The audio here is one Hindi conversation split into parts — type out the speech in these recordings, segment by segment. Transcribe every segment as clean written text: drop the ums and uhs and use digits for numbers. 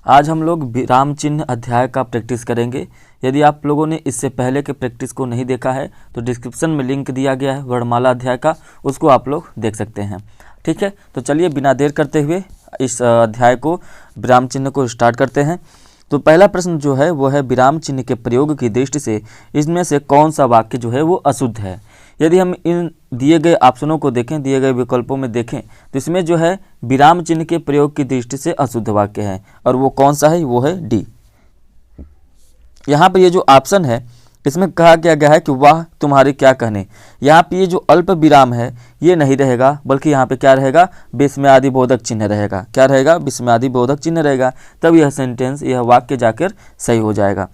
आज हम लोग विराम चिन्ह अध्याय का प्रैक्टिस करेंगे। यदि आप लोगों ने इससे पहले के प्रैक्टिस को नहीं देखा है तो डिस्क्रिप्शन में लिंक दिया गया है वर्णमाला अध्याय का, उसको आप लोग देख सकते हैं। ठीक है, तो चलिए बिना देर करते हुए इस अध्याय को विराम चिन्ह को स्टार्ट करते हैं। तो पहला प्रश्न जो है वो है विराम चिन्ह के प्रयोग की दृष्टि से इसमें से कौन सा वाक्य जो है वो अशुद्ध है। यदि हम इन दिए गए ऑप्शनों को देखें, दिए गए विकल्पों में देखें तो इसमें जो है विराम चिन्ह के प्रयोग की दृष्टि से अशुद्ध वाक्य है, और वो कौन सा है, वो है डी। यहाँ पर ये जो ऑप्शन है इसमें कहा गया है कि वाह तुम्हारे क्या कहने। यहाँ पे ये जो अल्प विराम है ये नहीं रहेगा, बल्कि यहाँ पे क्या रहेगा, विस्मयादि बोधक चिन्ह रहेगा। क्या रहेगा, विस्मयादि बोधक चिन्ह रहेगा, तब यह सेंटेंस, यह वाक्य जाकर सही हो जाएगा।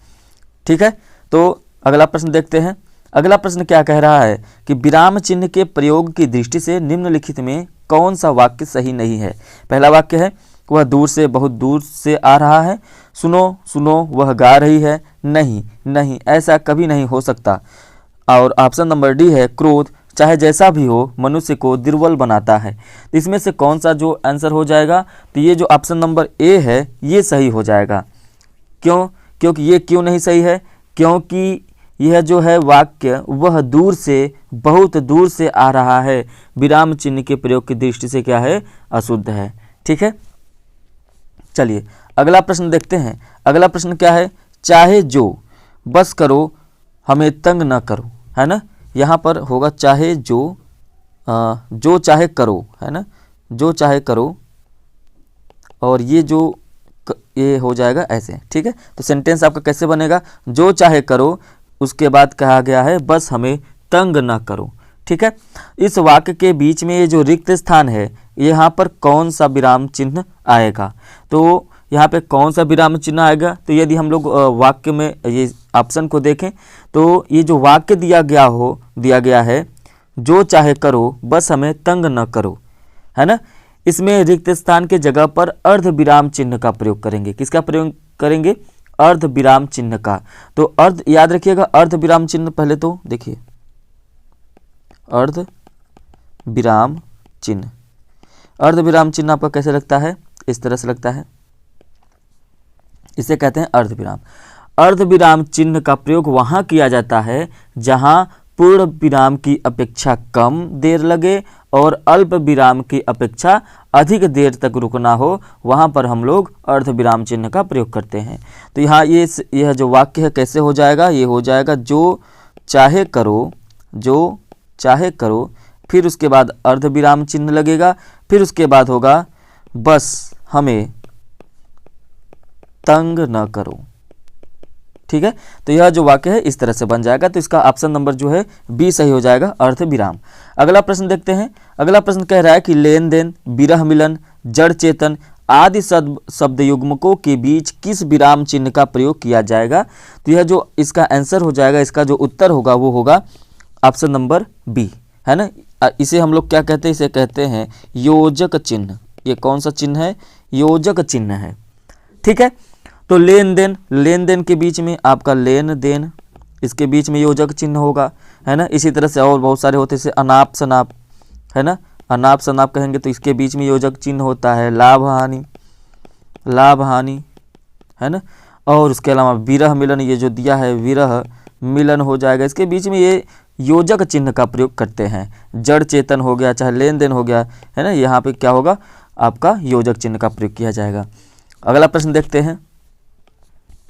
ठीक है, तो अगला प्रश्न देखते हैं। अगला प्रश्न क्या कह रहा है कि विराम चिन्ह के प्रयोग की दृष्टि से निम्नलिखित में कौन सा वाक्य सही नहीं है। पहला वाक्य है वह दूर से, बहुत दूर से आ रहा है। सुनो सुनो वह गा रही है। नहीं नहीं, ऐसा कभी नहीं हो सकता। और ऑप्शन नंबर डी है क्रोध चाहे जैसा भी हो मनुष्य को दुर्बल बनाता है। तो इसमें से कौन सा जो आंसर हो जाएगा, तो ये जो ऑप्शन नंबर ए है ये सही हो जाएगा। क्यों, क्योंकि ये क्यों नहीं सही है, क्योंकि यह जो है वाक्य वह दूर से, बहुत दूर से आ रहा है, विराम चिन्ह के प्रयोग की दृष्टि से क्या है, अशुद्ध है। ठीक है, चलिए अगला प्रश्न देखते हैं। अगला प्रश्न क्या है, चाहे जो बस करो हमें तंग न करो, है ना। यहाँ पर होगा चाहे जो, जो चाहे करो, है ना, जो चाहे करो, और ये जो ये हो जाएगा ऐसे। ठीक है, तो सेंटेंस आपका कैसे बनेगा, जो चाहे करो, उसके बाद कहा गया है बस हमें तंग न करो। ठीक है, इस वाक्य के बीच में ये जो रिक्त स्थान है यहाँ पर कौन सा विराम चिन्ह आएगा। तो यहाँ पे कौन सा विराम चिन्ह आएगा, तो यदि हम लोग वाक्य में ये ऑप्शन को देखें तो ये जो वाक्य दिया गया है जो चाहे करो बस हमें तंग न करो, है ना, इसमें रिक्त स्थान के जगह पर अर्ध विराम चिन्ह का प्रयोग करेंगे। किसका प्रयोग करेंगे, अर्ध विराम चिन्ह का। तो अर्ध याद रखिएगा, अर्ध विराम चिन्ह पहले तो देखिए, अर्ध विराम चिन्ह, अर्ध विराम चिन्ह आपका कैसे लगता है, इस तरह से लगता है, इसे कहते हैं अर्ध विराम। अर्ध विराम चिन्ह का प्रयोग वहां किया जाता है जहां पूर्ण विराम की अपेक्षा कम देर लगे और अल्प विराम की अपेक्षा अधिक देर तक रुकना हो, वहां पर हम लोग अर्ध विराम चिन्ह का प्रयोग करते हैं। तो यहाँ यह जो वाक्य है कैसे हो जाएगा, ये हो जाएगा जो चाहे करो, जो चाहे करो, फिर उसके बाद अर्ध विराम चिन्ह लगेगा, फिर उसके बाद होगा बस हमें तंग न करो। ठीक है, तो यह जो वाक्य है इस तरह से बन जाएगा। तो इसका ऑप्शन नंबर जो है बी सही हो जाएगा, अर्ध विराम। अगला प्रश्न देखते हैं। अगला प्रश्न कह रहा है कि लेन देन, विरह मिलन, जड़ चेतन आदि शब्द युग्मकों के बीच किस विराम चिन्ह का प्रयोग किया जाएगा। तो यह जो इसका आंसर हो जाएगा, इसका जो उत्तर होगा वो होगा ऑप्शन नंबर बी, है ना। इसे हम लोग क्या कहते हैं, इसे कहते हैं योजक चिन्ह। ये कौन सा चिन्ह है, योजक चिन्ह है। ठीक है, तो लेन देन, लेन देन के बीच में आपका लेन देन, इसके बीच में योजक चिन्ह होगा, है ना। इसी तरह से और बहुत सारे होते हैं, जैसे अनाप शनाप, है ना, अनाप शनाप कहेंगे तो इसके बीच में योजक चिन्ह होता है, लाभ हानि, लाभ हानि, है ना। और उसके अलावा विरह मिलन, ये जो दिया है विरह मिलन हो जाएगा, इसके बीच में ये योजक चिन्ह का प्रयोग करते हैं। जड़ चेतन हो गया, चाहे लेन देन हो गया, है ना, यहाँ पे क्या होगा, आपका योजक चिन्ह का प्रयोग किया जाएगा। अगला प्रश्न देखते हैं।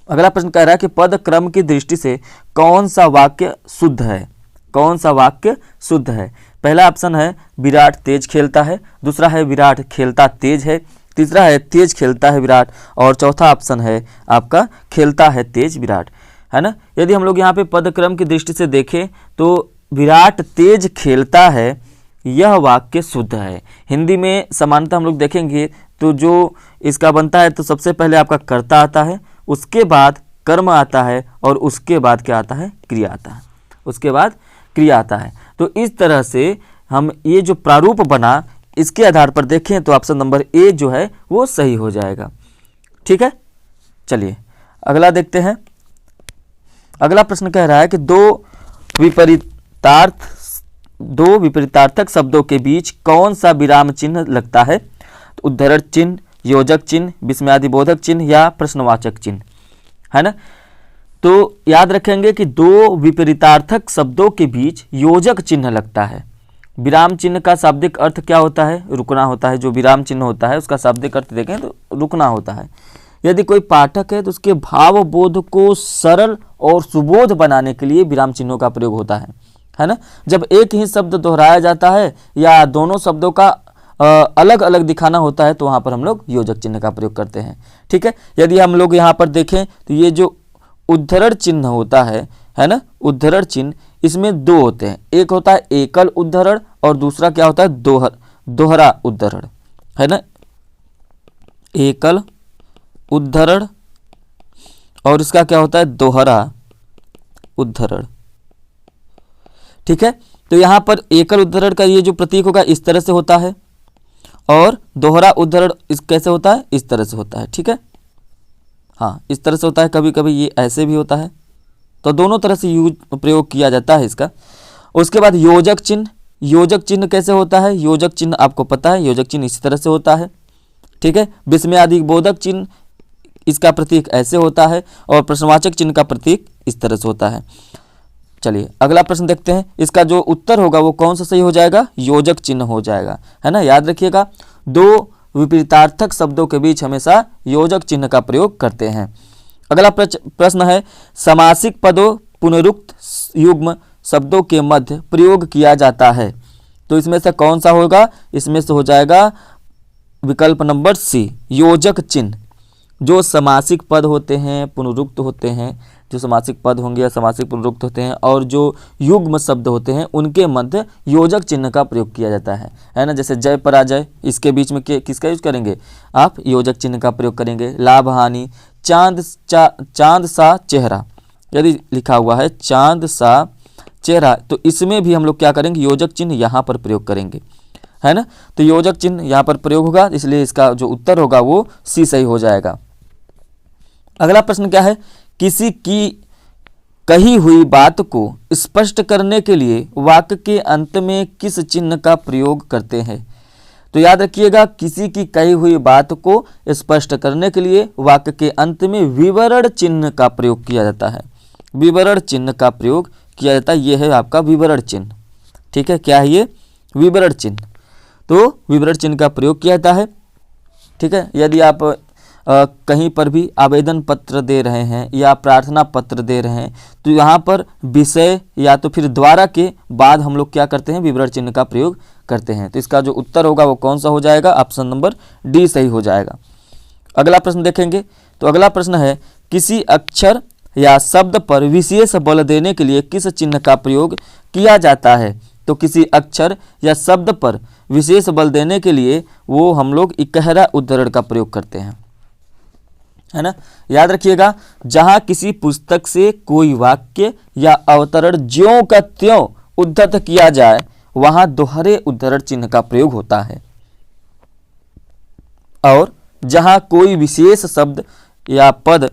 अगला प्रश्न कह रहा है कि पद क्रम की दृष्टि से कौन सा वाक्य शुद्ध है, कौन सा वाक्य शुद्ध है। पहला ऑप्शन है विराट तेज खेलता है, दूसरा है विराट खेलता तेज है, तीसरा है तेज खेलता है विराट, और चौथा ऑप्शन है आपका खेलता है तेज विराट, है ना। यदि हम लोग यहाँ पे पद क्रम की दृष्टि से देखें तो विराट तेज खेलता है, यह वाक्य शुद्ध है। हिंदी में समानता हम लोग देखेंगे तो जो इसका बनता है तो सबसे पहले आपका कर्ता आता है, उसके बाद कर्म आता है, और उसके बाद क्या आता है, क्रिया आता है, उसके बाद क्रिया आता है। तो इस तरह से हम ये जो प्रारूप बना इसके आधार पर देखें तो ऑप्शन नंबर ए जो है वो सही हो जाएगा। ठीक है, चलिए अगला देखते हैं। अगला प्रश्न कह रहा है कि दो विपरीतार्थक शब्दों के बीच कौन सा विराम चिन्ह लगता है। तो उद्धरण चिन्ह, योजक चिन्ह, विस्मयादिबोधक चिन्ह या प्रश्नवाचक चिन्ह, है ना। तो याद रखेंगे कि दो विपरीतार्थक शब्दों के बीच योजक चिन्ह लगता है। विराम चिन्ह का शाब्दिक अर्थ क्या होता है? रुकना होता है। जो विराम चिन्ह होता है उसका शाब्दिक अर्थ देखें तो रुकना होता है। यदि कोई पाठक है तो उसके भाव बोध को सरल और सुबोध बनाने के लिए विराम चिन्हों का प्रयोग होता है ना। जब एक ही शब्द दोहराया जाता है या दोनों शब्दों का अलग अलग दिखाना होता है तो वहाँ पर हम लोग योजक चिन्ह का प्रयोग करते हैं। ठीक है, यदि हम लोग यहाँ पर देखें तो ये जो उद्धरण चिन्ह होता है ना, उद्धरण चिन्ह, इसमें दो होते हैं। एक होता है एकल उद्धरण और दूसरा क्या होता है? दोहरा उद्धरण, है ना। एकल उद्धरण और इसका क्या होता है? दोहरा उद्धरण। ठीक है, तो यहाँ पर एकल उद्धरण का ये जो प्रतीक होगा इस तरह से होता है और दोहरा उद्धरण इस कैसे होता है? इस तरह से होता है। ठीक है, हाँ, इस तरह से होता है। कभी कभी ये ऐसे भी होता है, तो दोनों तरह से प्रयोग किया जाता है इसका। उसके बाद योजक चिन्ह। योजक चिन्ह कैसे होता है? योजक चिन्ह आपको पता है, योजक चिन्ह इस तरह से होता है। ठीक है, विस्मयादिबोधक चिन्ह, इसका प्रतीक ऐसे होता है और प्रश्नवाचक चिन्ह का प्रतीक इस तरह से होता है। चलिए अगला प्रश्न देखते हैं। इसका जो उत्तर होगा वो कौन सा सही हो जाएगा? योजक चिन्ह हो जाएगा, है ना। याद रखिएगा, दो विपरीतार्थक शब्दों के बीच हमेशा योजक चिन्ह का प्रयोग करते हैं। अगला प्रश्न है, समासिक पदों पुनरुक्त युग्म शब्दों के मध्य प्रयोग किया जाता है, तो इसमें से कौन सा होगा? इसमें से हो जाएगा विकल्प नंबर सी, योजक चिन्ह। जो समासिक पद होते हैं, पुनरुक्त होते हैं, जो समासिक पद होंगे या समासिक पुनरुक्त होते हैं और जो युग्म शब्द होते हैं उनके मध्य योजक चिन्ह का प्रयोग किया जाता है ना। जैसे जय पराजय, इसके बीच में किसका यूज करेंगे? आप योजक चिन्ह का प्रयोग करेंगे। लाभ हानि, चांद सा चेहरा, यदि लिखा हुआ है चांद सा चेहरा तो इसमें भी हम लोग क्या करेंगे? योजक चिन्ह यहाँ पर प्रयोग करेंगे, है ना। तो योजक चिन्ह यहाँ पर प्रयोग होगा, इसलिए इसका जो उत्तर होगा वो सी सही हो जाएगा। अगला प्रश्न क्या है? किसी की कही हुई बात को स्पष्ट करने के लिए वाक्य के अंत में किस चिन्ह का प्रयोग करते हैं? तो याद रखिएगा, किसी की कही हुई बात को स्पष्ट करने के लिए वाक्य के अंत में विवरण चिन्ह का प्रयोग किया जाता है। विवरण चिन्ह का प्रयोग किया जाता है, ये है आपका विवरण चिन्ह। ठीक है, क्या है ये? विवरण चिन्ह। तो विवरण चिन्ह का प्रयोग किया जाता है। ठीक है, यदि आप कहीं पर भी आवेदन पत्र दे रहे हैं या प्रार्थना पत्र दे रहे हैं तो यहाँ पर विषय या तो फिर द्वारा के बाद हम लोग क्या करते हैं? विवरण चिन्ह का प्रयोग करते हैं। तो इसका जो उत्तर होगा वो कौन सा हो जाएगा? ऑप्शन नंबर डी सही हो जाएगा। अगला प्रश्न देखेंगे, तो अगला प्रश्न है, किसी अक्षर या शब्द पर विशेष बल देने के लिए किस चिन्ह का प्रयोग किया जाता है? तो किसी अक्षर या शब्द पर विशेष बल देने के लिए वो हम लोग इकहरा उद्धरण का प्रयोग करते हैं, है ना। याद रखिएगा, जहां किसी पुस्तक से कोई वाक्य या अवतरण ज्यों का त्यों उद्धत किया जाए वहां दोहरे उद्धरण चिन्ह का प्रयोग होता है, और जहां कोई विशेष शब्द या पद,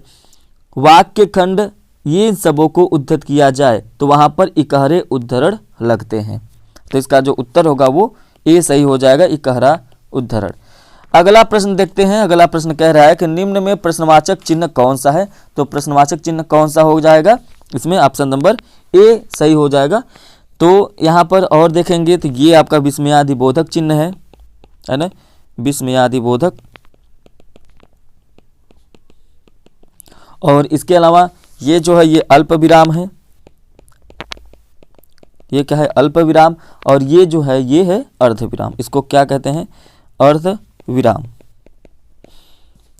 वाक्य खंड, ये सबों को उद्धत किया जाए तो वहां पर इकहरे उद्धरण लगते हैं। तो इसका जो उत्तर होगा वो ए सही हो जाएगा, इकहरा उद्धरण। अगला प्रश्न देखते हैं। अगला प्रश्न कह रहा है कि निम्न में प्रश्नवाचक चिन्ह कौन सा है? तो प्रश्नवाचक चिन्ह कौन सा हो जाएगा? इसमें ऑप्शन नंबर ए सही हो जाएगा। तो यहाँ पर और देखेंगे तो ये आपका विस्मयादिबोधक चिन्ह है ना, विस्मयादिबोधक। और इसके अलावा ये जो है ये अल्प विराम है, ये क्या है? अल्प विराम। और ये जो है ये है अर्ध विराम। इसको क्या कहते हैं? अर्ध विराम।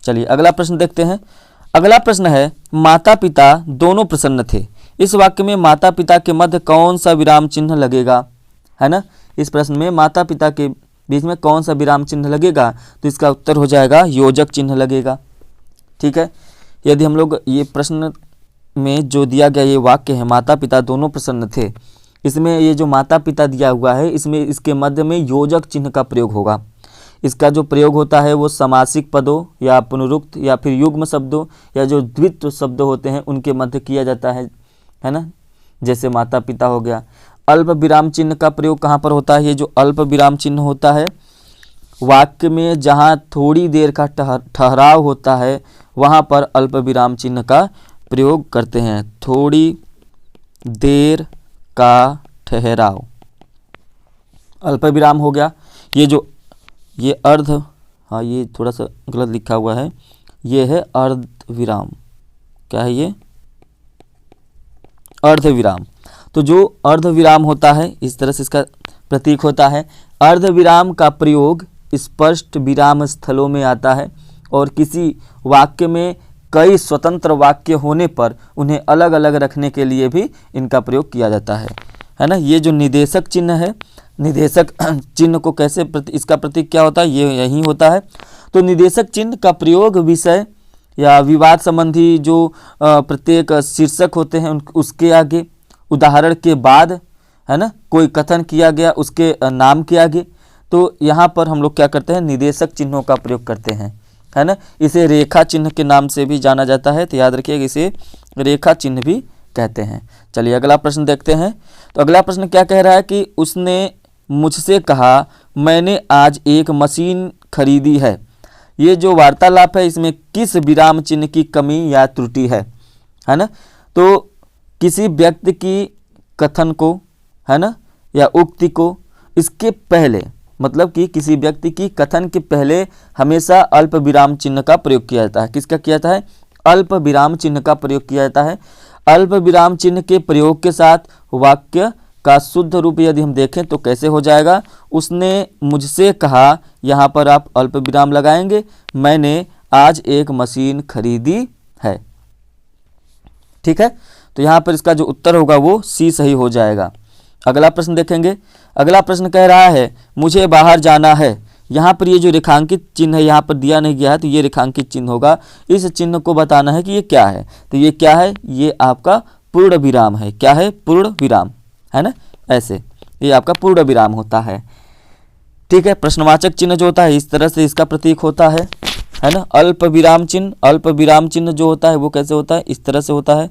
चलिए अगला प्रश्न देखते हैं। अगला प्रश्न है, माता पिता दोनों प्रसन्न थे, इस वाक्य में माता पिता के मध्य कौन सा विराम चिन्ह लगेगा? है ना, इस प्रश्न में माता पिता के बीच में कौन सा विराम चिन्ह लगेगा? तो इसका उत्तर हो जाएगा योजक चिन्ह लगेगा। ठीक है, यदि हम लोग ये प्रश्न में जो दिया गया ये वाक्य है, माता पिता दोनों प्रसन्न थे, इसमें ये जो माता पिता दिया हुआ है इसमें इसके मध्य में योजक चिन्ह का प्रयोग होगा। इसका जो प्रयोग होता है वो समासिक पदों या पुनरुक्त या फिर युग्म शब्दों या जो द्वित्व शब्द होते हैं उनके मध्य किया जाता है ना, जैसे माता पिता हो गया। अल्प विराम चिन्ह का प्रयोग कहाँ पर होता है? ये जो अल्प विराम चिन्ह होता है वाक्य में जहाँ थोड़ी देर का ठहराव होता है वहाँ पर अल्प विराम चिन्ह का प्रयोग करते हैं। थोड़ी देर का ठहराव, अल्प विराम हो गया। ये अर्ध, हाँ ये थोड़ा सा गलत लिखा हुआ है, ये है अर्ध विराम। क्या है ये? अर्ध विराम। तो जो अर्ध विराम होता है इस तरह से इसका प्रतीक होता है। अर्ध विराम का प्रयोग स्पष्ट विराम स्थलों में आता है और किसी वाक्य में कई स्वतंत्र वाक्य होने पर उन्हें अलग अलग रखने के लिए भी इनका प्रयोग किया जाता है ना। ये जो निदेशक चिन्ह है, निदेशक चिन्ह को कैसे इसका प्रतीक क्या होता है? ये यही होता है। तो निदेशक चिन्ह का प्रयोग विषय या विवाद संबंधी जो प्रत्येक शीर्षक होते हैं उसके आगे, उदाहरण के बाद, है ना, कोई कथन किया गया उसके नाम के आगे, तो यहाँ पर हम लोग क्या करते हैं? निदेशक चिन्हों का प्रयोग करते हैं, है ना। इसे रेखा चिन्ह के नाम से भी जाना जाता है, तो याद रखिएगा इसे रेखा चिन्ह भी कहते हैं। चलिए अगला प्रश्न देखते हैं। तो अगला प्रश्न क्या कह रहा है कि उसने मुझसे कहा मैंने आज एक मशीन खरीदी है। ये जो वार्तालाप है इसमें किस विराम चिन्ह की कमी या त्रुटि है ना। तो किसी व्यक्ति की कथन को, है ना, या उक्ति को इसके पहले, मतलब कि किसी व्यक्ति की कथन के पहले हमेशा अल्प विराम चिन्ह का प्रयोग किया जाता है। किसका किया जाता है? अल्प विराम चिन्ह का प्रयोग किया जाता है। अल्प विराम चिन्ह के प्रयोग के साथ वाक्य का शुद्ध रूप यदि हम देखें तो कैसे हो जाएगा? उसने मुझसे कहा, यहाँ पर आप अल्प विराम लगाएंगे, मैंने आज एक मशीन खरीदी है। ठीक है, तो यहाँ पर इसका जो उत्तर होगा वो सी सही हो जाएगा। अगला प्रश्न देखेंगे। अगला प्रश्न कह रहा है मुझे बाहर जाना है। यहाँ पर ये जो रेखांकित चिन्ह है यहाँ पर दिया नहीं गया है, तो ये रेखांकित चिन्ह होगा। इस चिन्ह को बताना है कि ये क्या है। तो ये क्या है? ये आपका पूर्ण विराम है। क्या है? पूर्ण विराम, है ना। ऐसे ये आपका पूर्ण विराम होता है। ठीक है, प्रश्नवाचक चिन्ह जो होता है इस तरह से इसका प्रतीक होता है ना। अल्प विराम चिन्ह, अल्प विराम चिन्ह जो होता है वो कैसे होता है? इस तरह से होता है।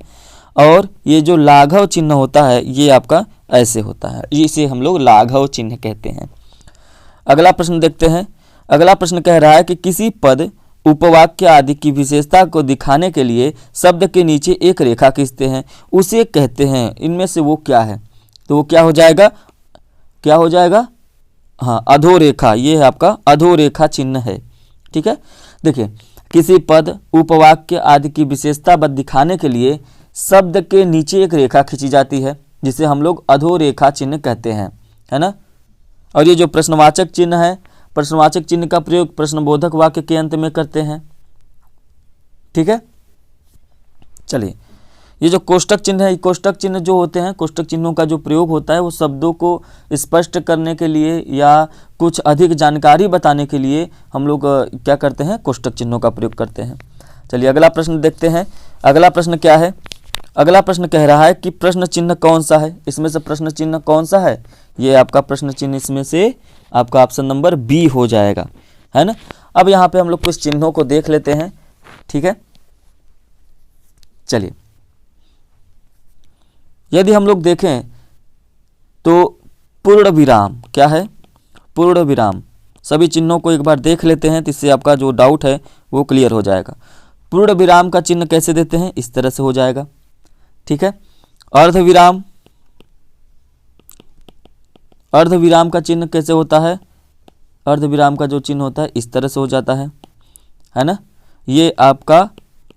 और ये जो लाघव चिन्ह होता है ये आपका ऐसे होता है, इसे हम लोग लाघव चिन्ह कहते हैं। अगला प्रश्न देखते हैं। अगला प्रश्न कह रहा है कि किसी पद, उपवाक्य आदि की विशेषता को दिखाने के लिए शब्द के नीचे एक रेखा खींचते हैं, उसे कहते हैं। इनमें से वो क्या है? तो वो क्या हो जाएगा? क्या हो जाएगा? हाँ, अधोरेखा। ये है आपका अधोरेखा चिन्ह है। ठीक है, देखिए किसी पद, उपवाक्य आदि की विशेषता दिखाने के लिए शब्द के नीचे एक रेखा खींची जाती है जिसे हम लोग अधोरेखा चिन्ह कहते हैं, है ना। और ये जो प्रश्नवाचक चिन्ह है, प्रश्नवाचक चिन्ह का प्रयोग प्रश्नबोधक वाक्य के अंत में करते हैं। ठीक है, चलिए ये जो कोष्टक चिन्ह है, कोष्टक चिन्ह जो होते हैं, कोष्टक चिन्हों का जो प्रयोग होता है वो शब्दों को स्पष्ट करने के लिए या कुछ अधिक जानकारी बताने के लिए हम लोग क्या करते हैं? कोष्टक चिन्हों का प्रयोग करते हैं। चलिए अगला प्रश्न देखते हैं। अगला प्रश्न क्या है? अगला प्रश्न कह रहा है कि प्रश्न चिन्ह कौन सा है? इसमें से प्रश्न चिन्ह कौन सा है? ये आपका प्रश्न चिन्ह इसमें से आपका ऑप्शन नंबर बी हो जाएगा, है ना। अब यहाँ पे हम लोग कुछ चिन्हों को देख लेते हैं। ठीक है, चलिए यदि हम लोग देखें तो पूर्ण विराम क्या है? पूर्ण विराम। सभी चिन्हों को एक बार देख लेते हैं तो इससे आपका जो डाउट है वो क्लियर हो जाएगा। पूर्ण विराम का चिन्ह कैसे देते हैं? इस तरह से हो जाएगा। ठीक है, अर्ध विराम, अर्ध विराम का चिन्ह कैसे होता है? अर्ध विराम का जो चिन्ह होता है इस तरह से हो जाता है ना। ये आपका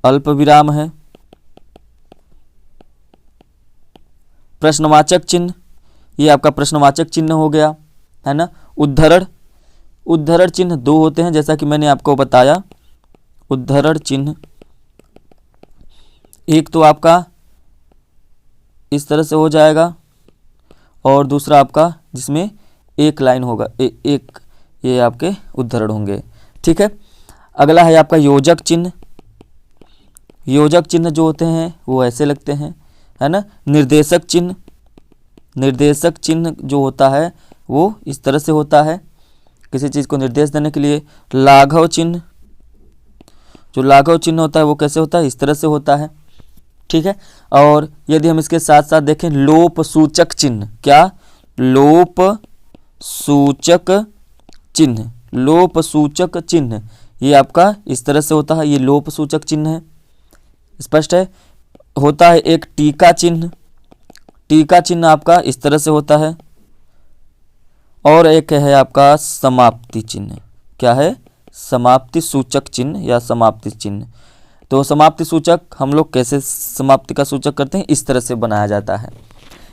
अल्प विराम है। प्रश्नवाचक चिन्ह, ये आपका प्रश्नवाचक चिन्ह हो गया, है ना। उद्धरण, उद्धरण चिन्ह दो होते हैं जैसा कि मैंने आपको बताया। उद्धरण चिन्ह एक तो आपका इस तरह से हो जाएगा और दूसरा आपका जिसमें एक लाइन होगा, एक ये आपके उद्धरण होंगे। ठीक है, अगला है आपका योजक चिन्ह। योजक चिन्ह जो होते हैं वो ऐसे लगते हैं, है ना। निर्देशक चिन्ह, निर्देशक चिन्ह जो होता है वो इस तरह से होता है किसी चीज़ को निर्देश देने के लिए। लाघव चिन्ह, जो लाघव चिन्ह होता है वो कैसे होता है? इस तरह से होता है। ठीक है, और यदि हम इसके साथ साथ देखें लोप सूचक चिन्ह, क्या? लोप सूचक चिन्ह, लोप सूचक चिन्ह, ये आपका इस तरह से होता है, ये लोप सूचक चिन्ह है, स्पष्ट है। होता है एक टीका चिन्ह, टीका चिन्ह आपका इस तरह से होता है, और एक है आपका समाप्ति चिन्ह। क्या है? समाप्ति सूचक चिन्ह या समाप्ति चिन्ह। तो समाप्ति सूचक हम लोग कैसे समाप्ति का सूचक करते हैं, इस तरह से बनाया जाता है,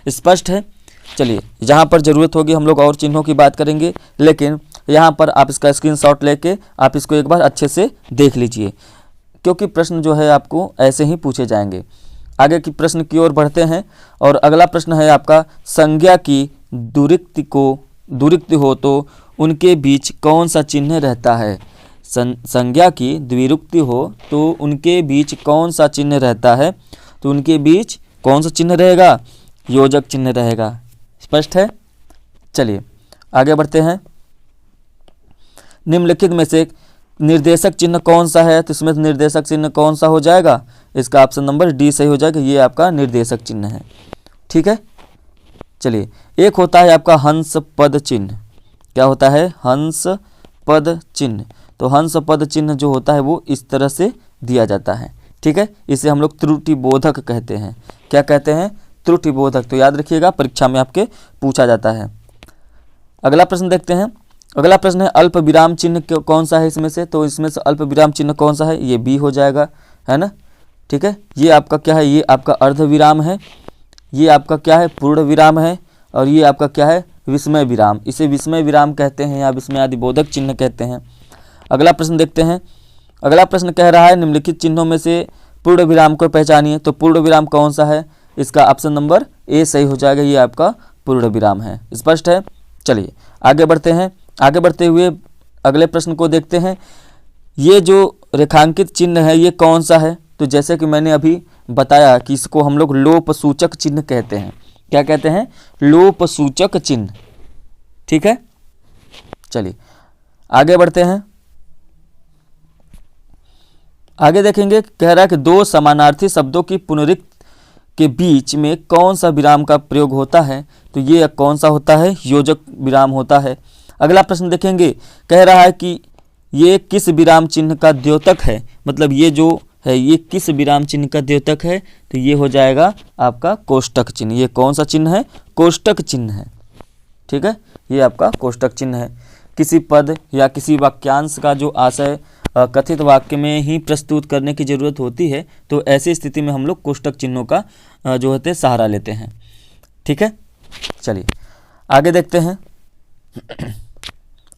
स्पष्ट है। चलिए, जहाँ पर ज़रूरत होगी हम लोग और चिन्हों की बात करेंगे, लेकिन यहाँ पर आप इसका स्क्रीनशॉट लेके आप इसको एक बार अच्छे से देख लीजिए, क्योंकि प्रश्न जो है आपको ऐसे ही पूछे जाएंगे। आगे की प्रश्न की ओर बढ़ते हैं, और अगला प्रश्न है आपका, संज्ञा की द्विरुक्ति हो तो उनके बीच कौन सा चिन्ह रहता है। संज्ञा की द्विरुक्ति हो तो उनके बीच कौन सा चिन्ह रहता है, तो उनके बीच कौन सा चिन्ह रहेगा, योजक चिन्ह रहेगा, स्पष्ट है। चलिए आगे बढ़ते हैं। निम्नलिखित में से निर्देशक चिन्ह कौन सा है, तो इसमें निर्देशक चिन्ह कौन सा हो जाएगा, इसका ऑप्शन नंबर डी सही हो जाएगा, ये आपका निर्देशक चिन्ह है, ठीक है। चलिए, एक होता है आपका हंस पद चिन्ह। क्या होता है? हंस पद चिन्ह। तो हंस पद चिन्ह जो होता है वो इस तरह से दिया जाता है, ठीक है। इसे हम लोग त्रुटि बोधक कहते हैं। क्या कहते हैं? त्रुटि बोधक। तो याद रखिएगा, परीक्षा में आपके पूछा जाता है। अगला प्रश्न देखते हैं। अगला प्रश्न है, अल्प विराम चिन्ह कौन सा है इसमें से, तो इसमें से अल्प विराम चिन्ह कौन सा है, ये बी हो जाएगा, है ना, ठीक है। ये आपका क्या है, ये आपका अर्ध विराम है, ये आपका क्या है, पूर्ण विराम है, और ये आपका क्या है, विस्मय विराम। इसे विस्मय विराम कहते हैं या विस्मय आदि बोधक चिन्ह कहते हैं। अगला प्रश्न देखते हैं। अगला प्रश्न कह रहा है, निम्नलिखित चिन्हों में से पूर्ण विराम को पहचानिए। तो पूर्ण विराम कौन सा है, इसका ऑप्शन नंबर ए सही हो जाएगा, ये आपका पूर्ण विराम है, स्पष्ट है। चलिए आगे बढ़ते हैं। आगे बढ़ते हुए अगले प्रश्न को देखते हैं। ये जो रेखांकित चिन्ह है ये कौन सा है, तो जैसे कि मैंने अभी बताया कि इसको हम लोग लोप सूचक चिन्ह कहते हैं। क्या कहते हैं? लोप सूचक चिन्ह, ठीक है। चलिए आगे बढ़ते हैं। आगे देखेंगे, कह रहा है कि दो समानार्थी शब्दों की पुनरुक्ति के बीच में कौन सा विराम का प्रयोग होता है, तो ये कौन सा होता है, योजक विराम होता है। अगला प्रश्न देखेंगे, कह रहा है कि ये किस विराम चिन्ह का द्योतक है, मतलब ये जो है ये किस विराम चिन्ह का द्योतक है, तो ये हो जाएगा आपका कोष्टक चिन्ह। ये कौन सा चिन्ह है? कोष्टक चिन्ह है, ठीक है। ये आपका कोष्टक चिन्ह है। किसी पद या किसी वाक्यांश का जो आशय कथित वाक्य में ही प्रस्तुत करने की जरूरत होती है, तो ऐसी स्थिति में हम लोग कोष्टक चिन्हों का जो होते हैं सहारा लेते हैं, ठीक है। चलिए आगे देखते हैं।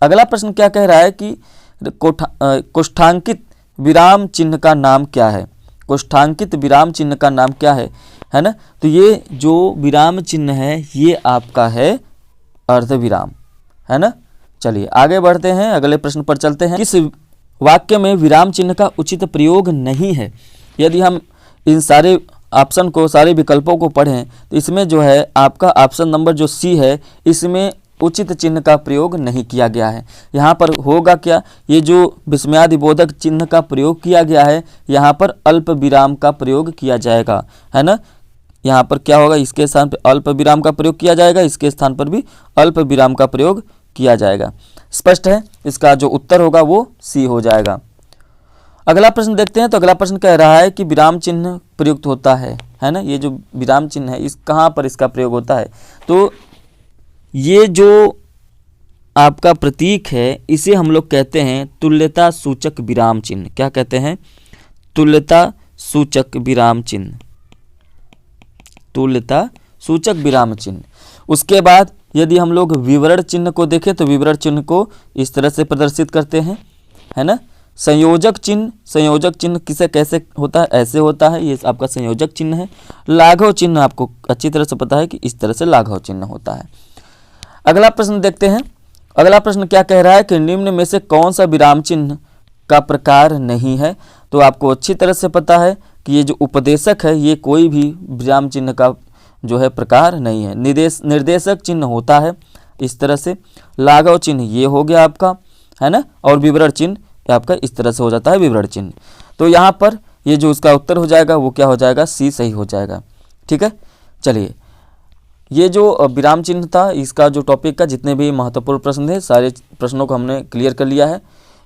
अगला प्रश्न क्या कह रहा है कि कोष्ठांकित विराम चिन्ह का नाम क्या है। कोष्ठांकित विराम चिन्ह का नाम क्या है ना। तो ये जो विराम चिन्ह है ये आपका है अर्धविराम, है ना। चलिए आगे बढ़ते हैं, अगले प्रश्न पर चलते हैं। किस वाक्य में विराम चिन्ह का उचित प्रयोग नहीं है। यदि हम इन सारे ऑप्शन को, सारे विकल्पों को पढ़ें, तो इसमें जो है आपका ऑप्शन नंबर जो सी है, इसमें उचित चिन्ह का प्रयोग नहीं किया गया है। यहाँ पर होगा क्या, ये जो विस्मयादि बोधक चिन्ह का प्रयोग किया गया है, यहाँ पर अल्प विराम का प्रयोग किया जाएगा, है ना। यहाँ पर क्या होगा, इसके स्थान पर अल्प विराम का प्रयोग किया जाएगा, इसके स्थान पर भी अल्प विराम का प्रयोग किया जाएगा, स्पष्ट है। इसका जो उत्तर होगा वो सी हो जाएगा। अगला प्रश्न देखते हैं। तो अगला प्रश्न कह रहा है कि विराम चिन्ह प्रयुक्त होता है ना। ये जो विराम चिन्ह है इस कहाँ पर इसका प्रयोग होता है, तो ये जो आपका प्रतीक है इसे हम लोग कहते हैं तुल्यता सूचक विराम चिन्ह। क्या कहते हैं? तुल्यता सूचक विराम चिन्ह, तुल्यता सूचक विराम चिन्ह। उसके बाद यदि हम लोग विवरण चिन्ह को देखें, तो विवरण चिन्ह को इस तरह से प्रदर्शित करते हैं, है ना। संयोजक चिन्ह, संयोजक चिन्ह किसे कैसे होता है, ऐसे होता है, ये आपका संयोजक चिन्ह है। लाघव चिन्ह आपको अच्छी तरह से पता है कि इस तरह से लाघव चिन्ह होता है। अगला प्रश्न देखते हैं। अगला प्रश्न क्या कह रहा है कि निम्न में से कौन सा विराम चिन्ह का प्रकार नहीं है। तो आपको अच्छी तरह से पता है कि ये जो उपदेशक है ये कोई भी विराम चिन्ह का जो है प्रकार नहीं है। निर्देशक चिन्ह होता है इस तरह से, लाघव चिन्ह ये हो गया आपका, है ना, और विवरण चिन्ह आपका इस तरह से हो जाता है विवरण चिन्ह। तो यहाँ पर ये जो इसका उत्तर हो जाएगा वो क्या हो जाएगा, सी सही हो जाएगा, ठीक है। चलिए ये जो विराम चिन्ह था, इसका जो टॉपिक का जितने भी महत्वपूर्ण प्रश्न थे सारे प्रश्नों को हमने क्लियर कर लिया है।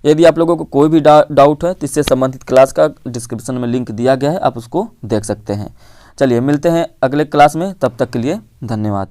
यदि आप लोगों को कोई भी डाउट है तो इससे संबंधित क्लास का डिस्क्रिप्शन में लिंक दिया गया है, आप उसको देख सकते हैं। चलिए मिलते हैं अगले क्लास में, तब तक के लिए धन्यवाद।